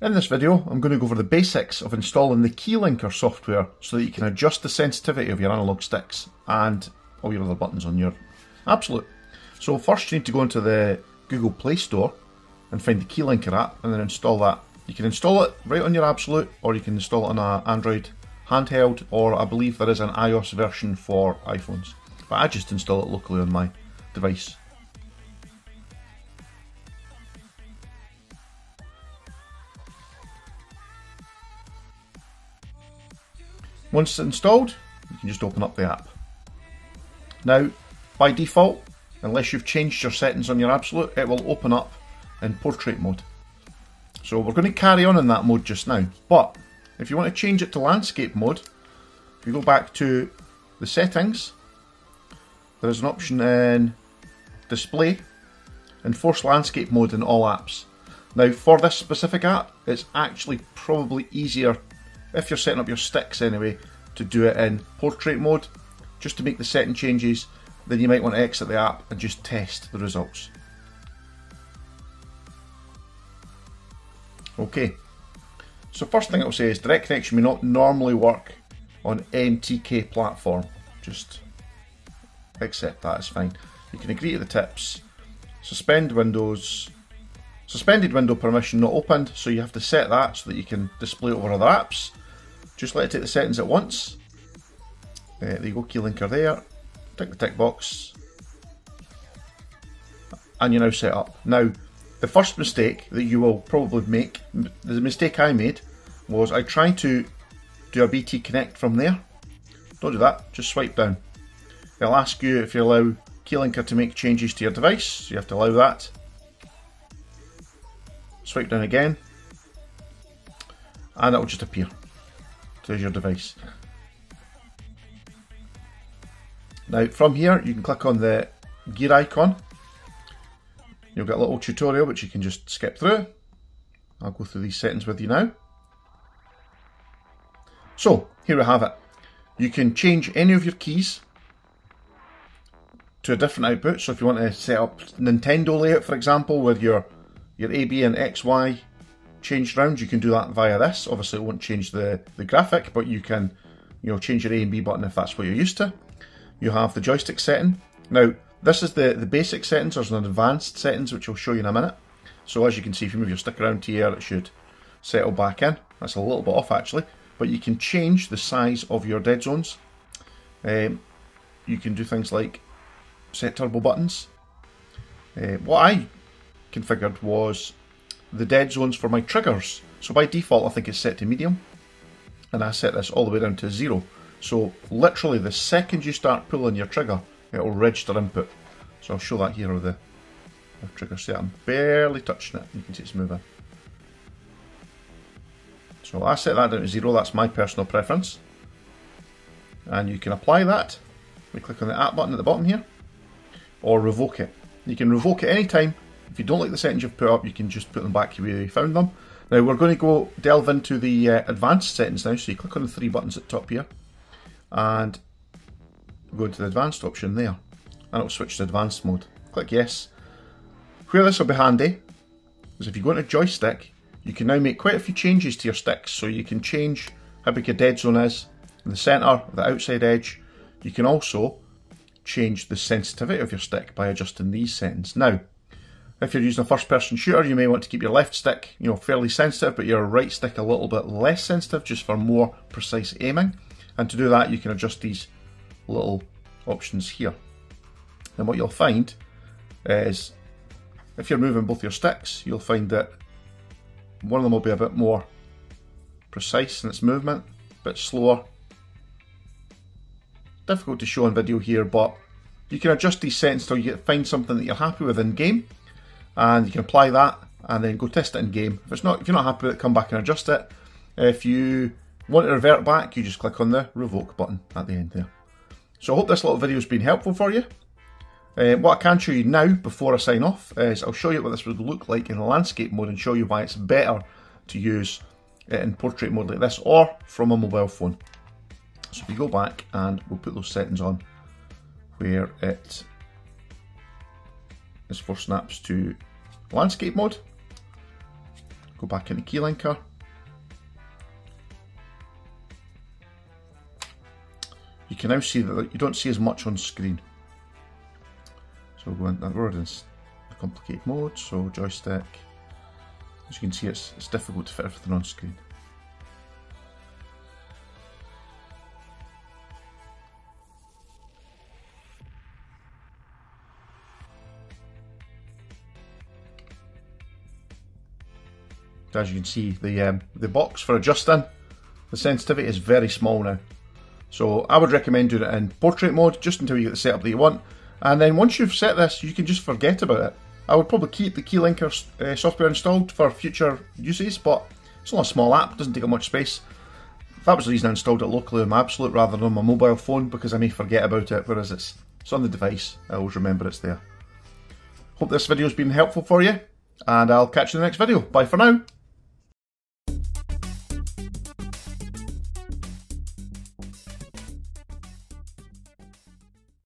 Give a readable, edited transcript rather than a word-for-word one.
In this video, I'm going to go over the basics of installing the Keylinker software so that you can adjust the sensitivity of your analog sticks and all your other buttons on your Abxylute. So first you need to go into the Google Play Store and find the Keylinker app and then install that. You can install it right on your Abxylute, or you can install it on an Android handheld, or I believe there is an iOS version for iPhones. But I just install it locally on my device. Once it's installed, you can just open up the app. Now, by default, unless you've changed your settings on your Abxylute, it will open up in portrait mode. So we're going to carry on in that mode just now, but if you want to change it to landscape mode, if you go back to the settings, there is an option in display, enforce landscape mode in all apps. Now for this specific app, it's actually probably easier, if you're setting up your sticks anyway, to do it in portrait mode, just to make the setting changes. Then you might want to exit the app and just test the results. Okay, so first thing I'll say is direct connection may not normally work on MTK platform. Just accept that, it's fine. You can agree to the tips. Suspended window permission not opened, so you have to set that so that you can display it over other apps. Just let it take the settings at once. There you go, Keylinker there. Tick the tick box. And you're now set up. Now, the first mistake that you will probably make, the mistake I made, was I tried to do a BT connect from there. Don't do that, just swipe down. It'll ask you if you allow Keylinker to make changes to your device, so you have to allow that. Swipe down again, and it'll just appear. There's your device. Now from here you can click on the gear icon. You'll get a little tutorial which you can just skip through. I'll go through these settings with you now. So here we have it. You can change any of your keys to a different output. So if you want to set up Nintendo layout, for example, with your A, B and X, Y changed round, you can do that via this. Obviously it won't change the graphic, but you can change your A and B button if that's what you're used to. You have the joystick setting. Now this is the basic settings. There's an advanced settings which I'll show you in a minute. So as you can see, if you move your stick around here, it should settle back in. That's a little bit off actually, but you can change the size of your dead zones. You can do things like set turbo buttons. What I configured was the dead zones for my triggers. So by default I think it's set to medium, and I set this all the way down to 0. So literally the second you start pulling your trigger, it will register input. So I'll show that here with the trigger set. I'm barely touching it, you can see it's moving. So I set that down to 0, that's my personal preference. And you can apply that. We click on the app button at the bottom here, or revoke it. You can revoke it anytime. If you don't like the settings you've put up, you can just put them back where you found them. Now we're going to delve into the advanced settings now, so you click on the 3 buttons at the top here and go into the advanced option there, and it'll switch to advanced mode. Click yes. Where this will be handy is if you go into joystick, you can now make quite a few changes to your sticks. So you can change how big your dead zone is in the centre, the outside edge. You can also change the sensitivity of your stick by adjusting these settings. Now, if you're using a first-person shooter, you may want to keep your left stick, fairly sensitive, but your right stick a little bit less sensitive, just for more precise aiming. And to do that, you can adjust these little options here. And what you'll find is, if you're moving both your sticks, you'll find that one of them will be a bit more precise in its movement, a bit slower. Difficult to show on video here, but you can adjust these settings till you find something that you're happy with in game, and you can apply that and then go test it in game. If you're not happy with it, come back and adjust it. If you want to revert back, you just click on the revoke button at the end there. So I hope this little video has been helpful for you. What I can show you now before I sign off is I'll show you what this would look like in landscape mode and show you why it's better to use it in portrait mode like this or from a mobile phone. So if you go back and we'll put those settings on where it is for snaps to landscape mode. Go back into Keylinker. You can now see that you don't see as much on screen. So we're in the complicated mode, so joystick. As you can see, it's difficult to fit everything on screen. As you can see, the box for adjusting the sensitivity is very small now. So I would recommend doing it in portrait mode just until you get the setup that you want. And then once you've set this, you can just forget about it. I would probably keep the Keylinker software installed for future uses, but it's not a small app, it doesn't take up much space. That was the reason I installed it locally on my Abxylute rather than on my mobile phone, because I may forget about it, whereas it's on the device. I always remember it's there. Hope this video has been helpful for you, and I'll catch you in the next video. Bye for now.